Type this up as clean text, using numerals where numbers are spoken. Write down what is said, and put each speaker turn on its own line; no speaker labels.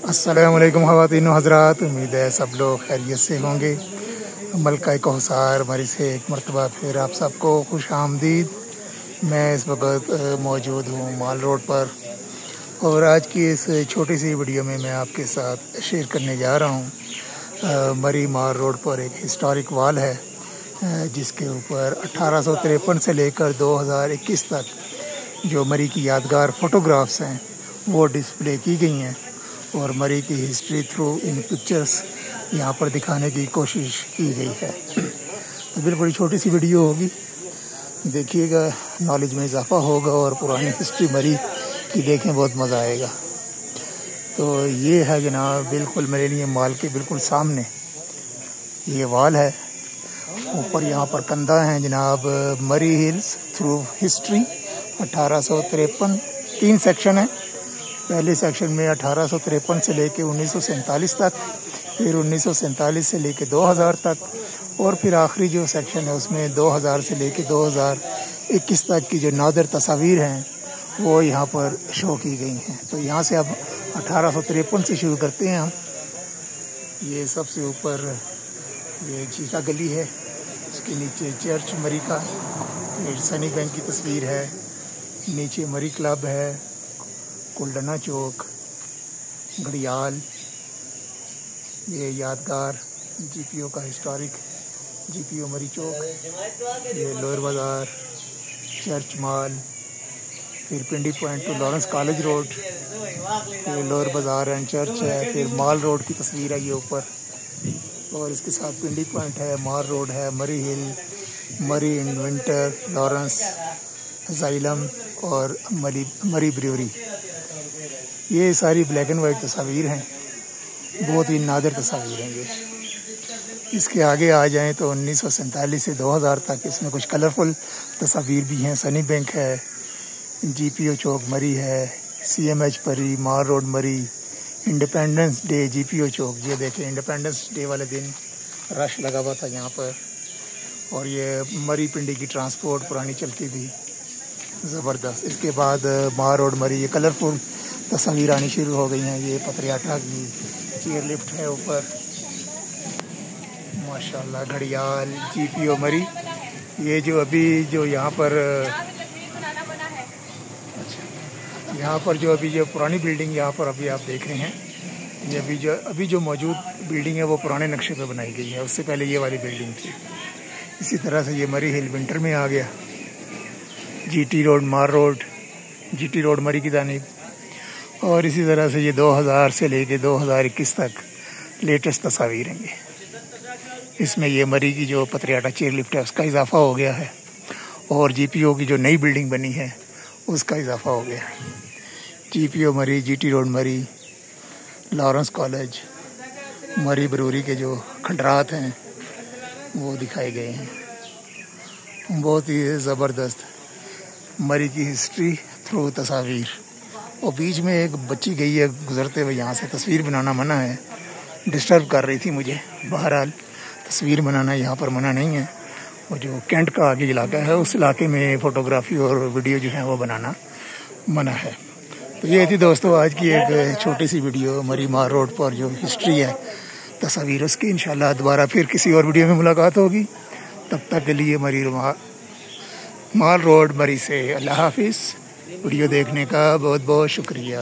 अस्सलामुअलैकुम ख़वातीन व हज़रात, उम्मीद है सब लोग खैरियत से होंगे। मलका कोहसार मरी से एक मरतबा फिर आप सबको खुश आमदीद। मैं इस वक्त मौजूद हूँ माल रोड पर और आज की इस छोटी सी वीडियो में मैं आपके साथ शेयर करने जा रहा हूँ। मरी माल रोड पर एक हिस्टोरिक वाल है जिसके ऊपर 1853 से लेकर 2021 तक जो मरी की यादगार फ़ोटोग्राफ्स हैं वो डिस्प्ले की गई हैं और मरी की हिस्ट्री थ्रू इन पिक्चर्स यहाँ पर दिखाने की कोशिश की गई है। तो बिल्कुल छोटी सी वीडियो होगी, देखिएगा, नॉलेज में इजाफा होगा और पुरानी हिस्ट्री मरी की देखें, बहुत मज़ा आएगा। तो ये है जनाब बिल्कुल मिलेनियम मॉल के बिल्कुल सामने ये वाल है। ऊपर यहाँ पर कंधा हैं जनाब, मरी हिल्स थ्रू हिस्ट्री 1853, 3 सेक्शन है। पहले सेक्शन में 1853 से लेके 1947 तक, फिर 1947 से लेके 2000 तक और फिर आखिरी जो सेक्शन है उसमें 2000 से लेके 2021 तक की जो नादर तस्वीर हैं वो यहाँ पर शो की गई हैं। तो यहाँ से अब 1853 से शुरू करते हैं हम। ये सबसे ऊपर ये चीका गली है, उसके नीचे चर्च मरी का, फिर सनी बैंक की तस्वीर है, नीचे मरी क्लब है, कुलडना चौक, घड़ियाल, ये यादगार जीपीओ का हिस्टोरिक जीपीओ मरी चौक, ये लोअर बाज़ार, चर्च माल, फिर Pindi point to Lawrence college road, फिर लोअर बाज़ार एंड चर्च है, फिर माल रोड की तस्वीर है ये ऊपर और इसके साथ पिंडी पॉइंट है, माल रोड है, मरी हिल, मरी इन विंटर, लॉरेंस, जाइलम और मरी ब्रूअरी। ये सारी ब्लैक एंड वाइट तस्वीर हैं, बहुत ही नादिर तस्वीर हैं ये। इसके आगे आ जाएं तो 1947 से 2000 तक इसमें कुछ कलरफुल तस्वीर भी हैं। सनी बैंक है, जीपीओ चौक मरी है, सीएमएच मरी, माल रोड मरी, इंडिपेंडेंस डे जीपीओ चौक, ये देखें इंडिपेंडेंस डे वाले दिन रश लगा हुआ था यहाँ पर। और ये मरी पिंडी की ट्रांसपोर्ट पुरानी चलती थी, ज़बरदस्त। इसके बाद माल रोड मरी, ये कलरफुल तस्वीर आनी शुरू हो गई हैं। ये पथरियाठा की चेयर लिफ्ट है ऊपर, माशाल्लाह, घड़ियाल, जीपीओ मरी। ये जो अभी जो यहाँ पर यहाँ पर जो अभी जो पुरानी बिल्डिंग यहाँ पर अभी आप देख रहे हैं, ये अभी जो मौजूद बिल्डिंग है वो पुराने नक्शे पे बनाई गई है, उससे पहले ये वाली बिल्डिंग थी। इसी तरह से ये मरी हिल विंटर में आ गया, जीटी रोड, माल रोड, जीटी रोड मरी की जानिब। और इसी तरह से ये 2000 से लेके 2021 तक लेटेस्ट तस्वीर हैं ये। इसमें ये मरी की जो पथरियाठा चेयर लिफ्ट है उसका इजाफा हो गया है और जीपीओ की जो नई बिल्डिंग बनी है उसका इजाफा हो गया। जीपीओ मरी, जीटी रोड मरी, लॉरेंस कॉलेज, मरी ब्रूअरी के जो खंडरात हैं वो दिखाए गए हैं। बहुत ही ज़बरदस्त मरी की हिस्ट्री थ्रू तस्वीर। और बीच में एक बच्ची गई है गुजरते हुए, यहाँ से तस्वीर बनाना मना है, डिस्टर्ब कर रही थी मुझे। बहरहाल तस्वीर बनाना यहाँ पर मना नहीं है, वो जो कैंट का आगे इलाका है उस इलाके में फ़ोटोग्राफी और वीडियो जो है वो बनाना मना है। तो ये थी दोस्तों आज की एक छोटी सी वीडियो मरी माल रोड पर जो हिस्ट्री है तस्वीर उसकी। इंशाल्लाह दोबारा फिर किसी और वीडियो में मुलाकात होगी। तब तक के लिए मरी माल रोड मरी से अल्लाह हाफिज़। वीडियो देखने का बहुत बहुत शुक्रिया।